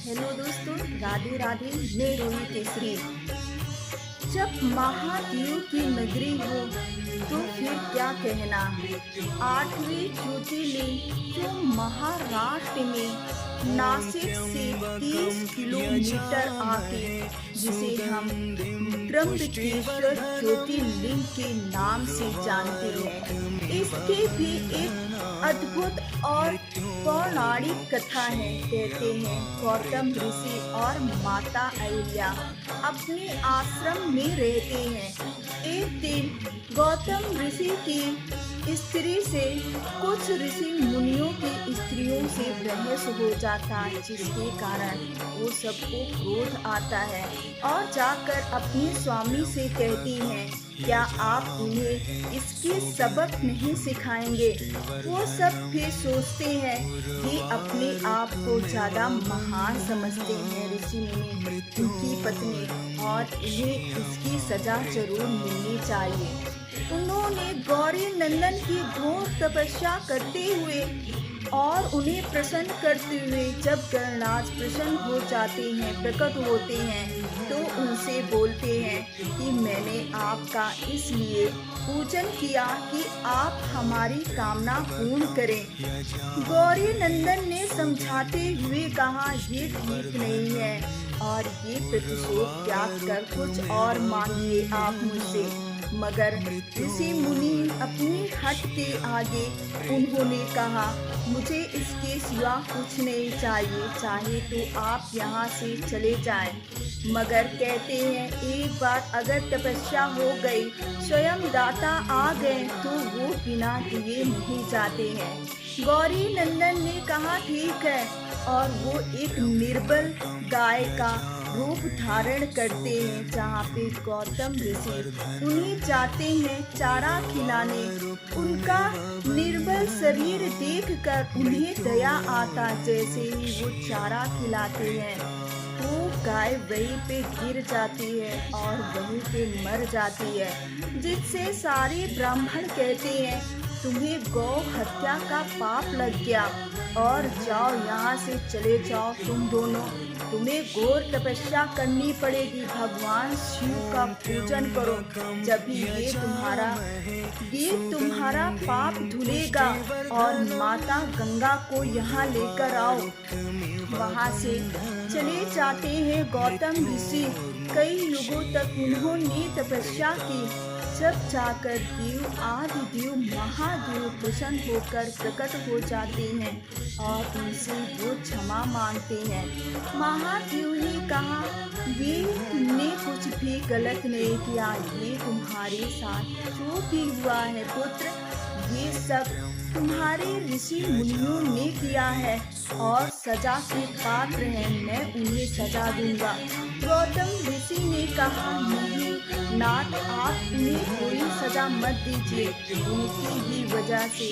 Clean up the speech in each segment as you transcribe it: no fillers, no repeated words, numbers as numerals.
Hello दोस्तों, राधे राधे। मैं रोही केसरी। जब महादेव की नगरी हो तो फिर क्या कहना। आठवीं ज्योतिर्लिंग जो महाराष्ट्र में नासिक से 30 किलोमीटर आगे, जिसे हम त्र्यंबकेश्वर ज्योतिर्लिंग के नाम से जानते हैं, इसके भी एक अद्भुत और पौराणिक कथा है। कहते हैं गौतम ऋषि और माता अहिल्या अपने आश्रम में रहते हैं। एक दिन गौतम ऋषि की स्त्री से कुछ ऋषि मुनियों की स्त्रियों से बहस हो जाता है, जिसके कारण वो सबको क्रोध आता है और जाकर अपने स्वामी से कहती हैं, क्या आप उन्हें इसकी सबक नहीं सिखाएंगे। वो सब भी सोचते हैं कि अपने आप को ज़्यादा महान समझते हैं ऋषि मुनि, उनकी पत्नी, और इन्हें इसकी सजा जरूर मिलनी चाहिए। उन्होंने गौरी नंदन की घोर तपस्या करते हुए और उन्हें प्रसन्न करते हुए जब गणराज प्रसन्न हो जाते हैं, प्रकट होते हैं, तो उनसे बोलते हैं कि मैंने आपका इसलिए पूजन किया कि आप हमारी कामना पूर्ण करें। गौरी नंदन ने समझाते हुए कहा, ये ठीक नहीं है और ये प्रतिशोध त्याग कर कुछ और मांगिए आप मुझसे। मगर ऋषि मुनि अपनी हट के आगे उन्होंने कहा, मुझे इसके सिवा कुछ नहीं चाहिए, चाहे तो आप यहाँ से चले जाएं। मगर कहते हैं एक बार अगर तपस्या हो गई, स्वयं दाता आ गए, तो वो बिना दिए नहीं जाते हैं। गौरी नंदन ने कहा ठीक है, और वो एक निर्बल गाय का रूप धारण करते हैं, जहाँ पे गौतम ऋषि उन्हें जाते हैं चारा खिलाने। उनका निर्बल शरीर देखकर उन्हें दया आता। जैसे ही वो चारा खिलाते हैं, वो गाय वहीं पे गिर जाती है और वहीं पे मर जाती है, जिससे सारे ब्राह्मण कहते हैं तुम्हें गौ हत्या का पाप लग गया और जाओ यहाँ से चले जाओ तुम दोनों। तुम्हें घोर तपस्या करनी पड़ेगी, भगवान शिव का पूजन करो, जब ये तुम्हारा पाप धुलेगा। और माता गंगा को यहाँ लेकर आओ। वहाँ से चले जाते हैं गौतम ऋषि। कई युगों तक उन्होंने तपस्या की। जब जाकर देव आदिदेव महादेव प्रसन्न होकर प्रकट हो जाते हैं और उनसे वो क्षमा मांगते हैं। महादेव ने कहा, ये तुमने कुछ भी गलत नहीं किया, ये तुम्हारे साथ जो भी हुआ है पुत्र, ये सब तुम्हारे ऋषि मुनियों ने किया है और सजा के पात्र हैं, मैं उन्हें सजा दूंगा। गौतम ऋषि ने कहा, नहीं नाथ, आप उन्हें कोई सजा मत दीजिए, उनकी ही वजह से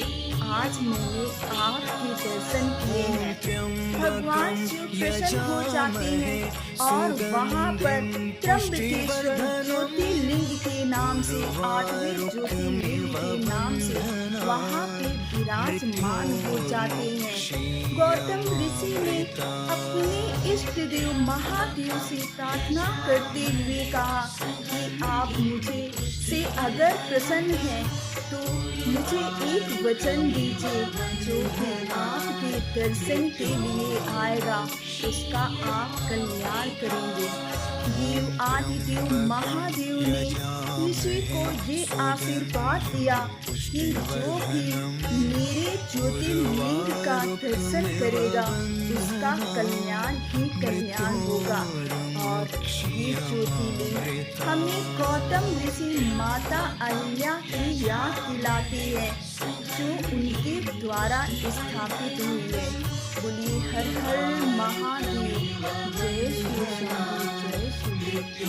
आज मैंने आपके दर्शन किए हैं। भगवान शिव प्रसन्न हो जाते हैं और वहाँ पर त्र्यंबकेश्वर ज्योतिर्लिंग के नाम से, 8वें ज्योतिर्लिंग के नाम से वहाँ पे विराजमान हो जाते हैं। गौतम ऋषि ने अपने इष्ट देव महादेव से प्रार्थना करते हुए कहा कि आप मुझे से अगर प्रसन्न हैं तो मुझे एक वचन दीजिए, जो भी आपके दर्शन के लिए आएगा उसका आप कल्याण करेंगे। देव आदिदेव महादेव ने ऋषि को ये आशीर्वाद दिया कि जो भी मेरे ज्योतिर्लिंग का दर्शन करेगा उसका कल्याण ही कल्याण होगा। और ये ज्योतिर्लिंग हमें गौतम ऋषि माता अहिल्या की याद दिलाती है, जो उनके द्वारा स्थापित हुई है। बोलिए हर हर महादेव। जय श्री शंभू, जय श्री।